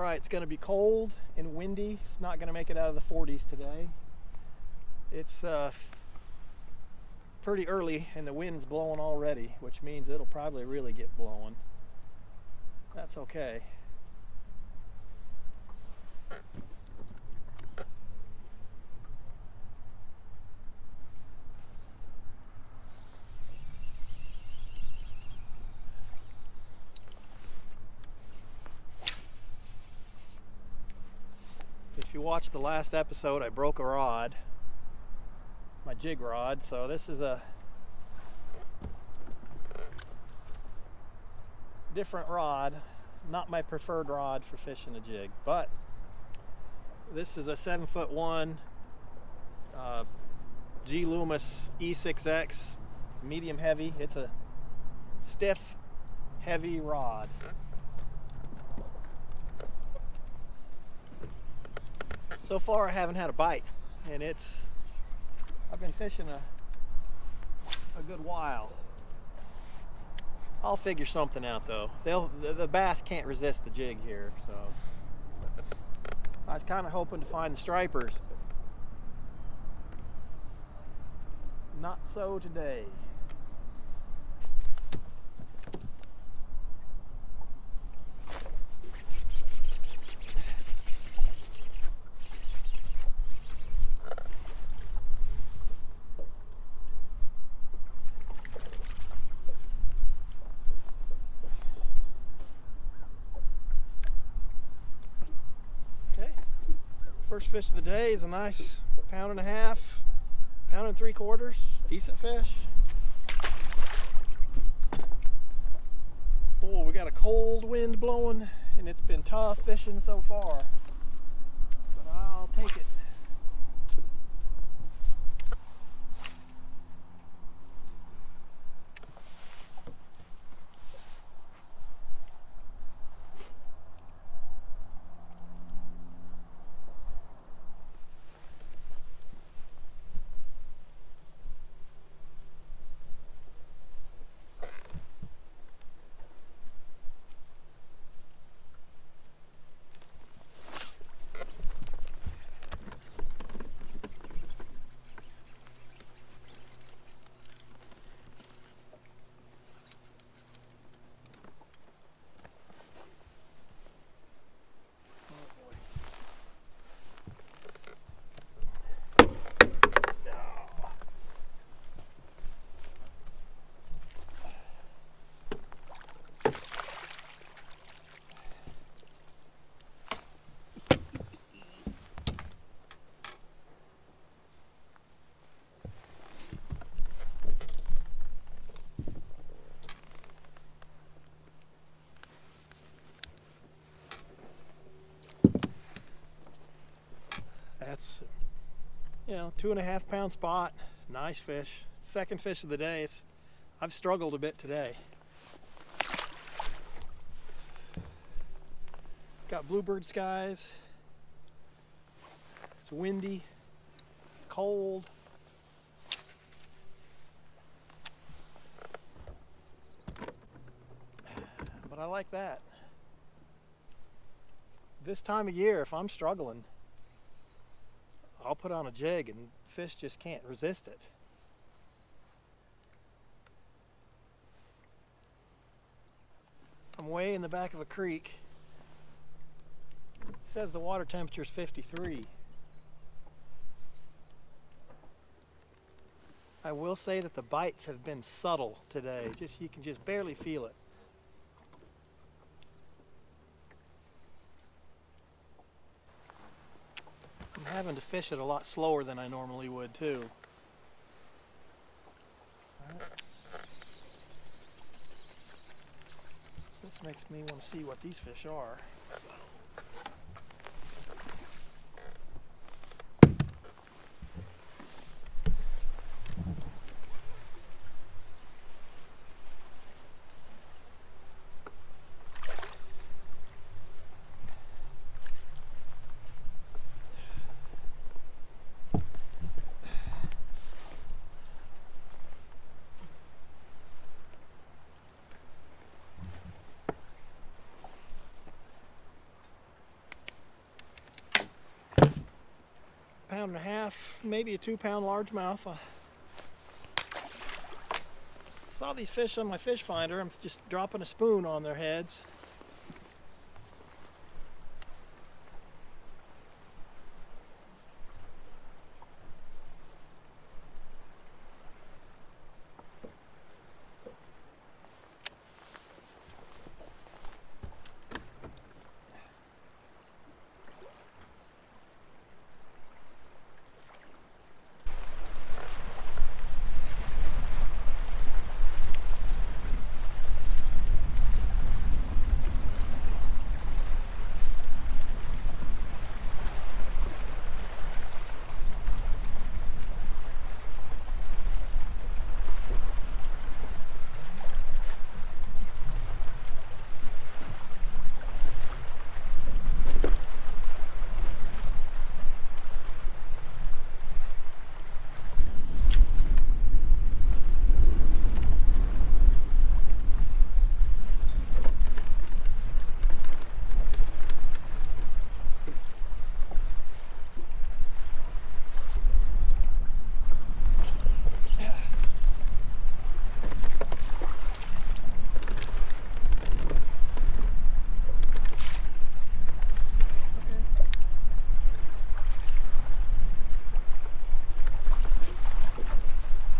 Alright, it's going to be cold and windy. It's not going to make it out of the 40s today. It's pretty early and the wind's blowing already, which means it'll probably really get blowing. That's okay. If you watched the last episode, I broke a rod, my jig rod, so this is a different rod, not my preferred rod for fishing a jig, but this is a 7'1" G Loomis E6X medium heavy. It's a stiff, heavy rod. So far I haven't had a bite, and I've been fishing a good while. I'll figure something out though. The bass can't resist the jig here, so I was kind of hoping to find the stripers. Not so today. First fish of the day is a nice 1.5 pounds, 1 3/4 pounds, decent fish. Oh, we got a cold wind blowing and it's been tough fishing so far, but I'll take it. That's, 2.5 pound spot, nice fish. Second fish of the day. I've struggled a bit today. Got bluebird skies. It's windy. It's cold. But I like that. This time of year, if I'm struggling, I'll put on a jig and fish just can't resist it. I'm way in the back of a creek. It says the water temperature is 53. I will say that the bites have been subtle today. You can just barely feel it. I'm having to fish it a lot slower than I normally would too. Right. This makes me want to see what these fish are. So. 1.5 pound, maybe a 2-pound largemouth. Saw these fish on my fish finder. I'm just dropping a spoon on their heads.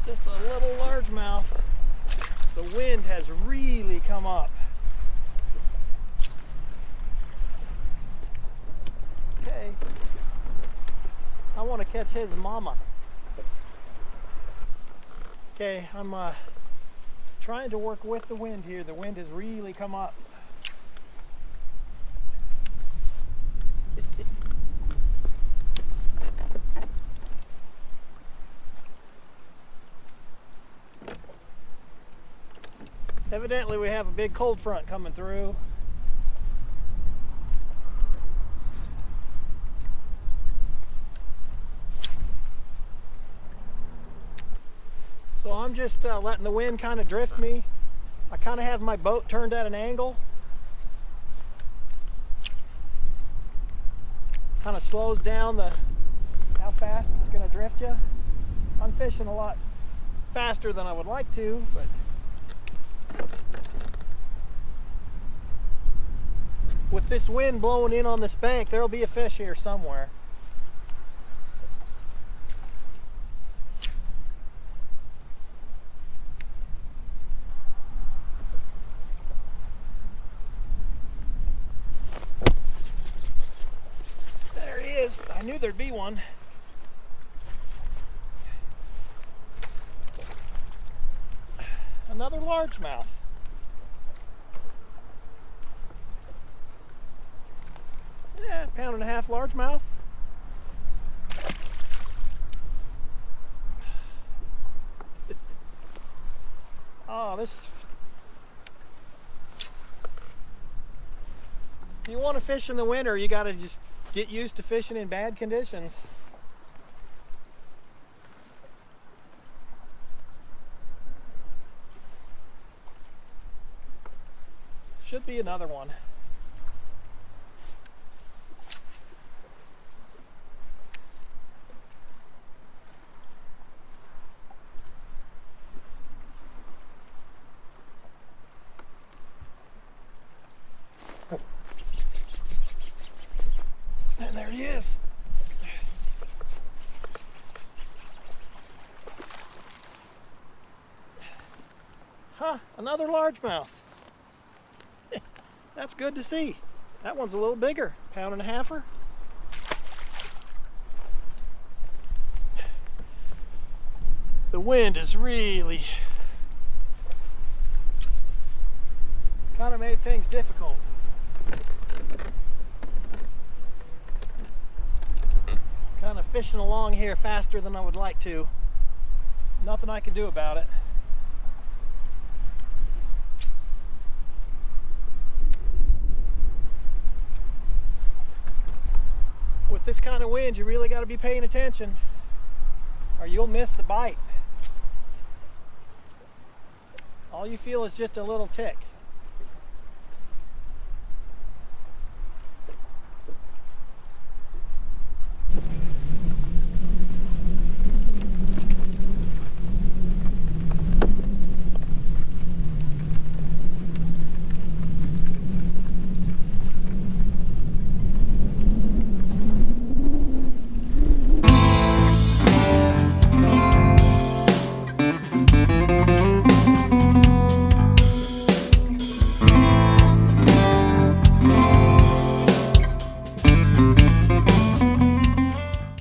Just a little largemouth. The wind has really come up. Okay. I want to catch his mama. Okay, I'm trying to work with the wind here. The wind has really come up. Evidently we have a big cold front coming through. So I'm just letting the wind kind of drift me. I kind of have my boat turned at an angle. Kind of slows down how fast it's going to drift you. I'm fishing a lot faster than I would like to, but with this wind blowing in on this bank, there'll be a fish here somewhere. There he is. I knew there'd be one. Another largemouth. Yeah, 1.5 pound largemouth. Oh, this. If you want to fish in the winter, you got to just get used to fishing in bad conditions. Should be another one. And there he is. Huh, another largemouth. That's good to see. That one's a little bigger, 1.5 pound. The wind is really kind of made things difficult. Kind of fishing along here faster than I would like to. Nothing I can do about it. With this kind of wind, you really got to be paying attention or you'll miss the bite. All you feel is just a little tick.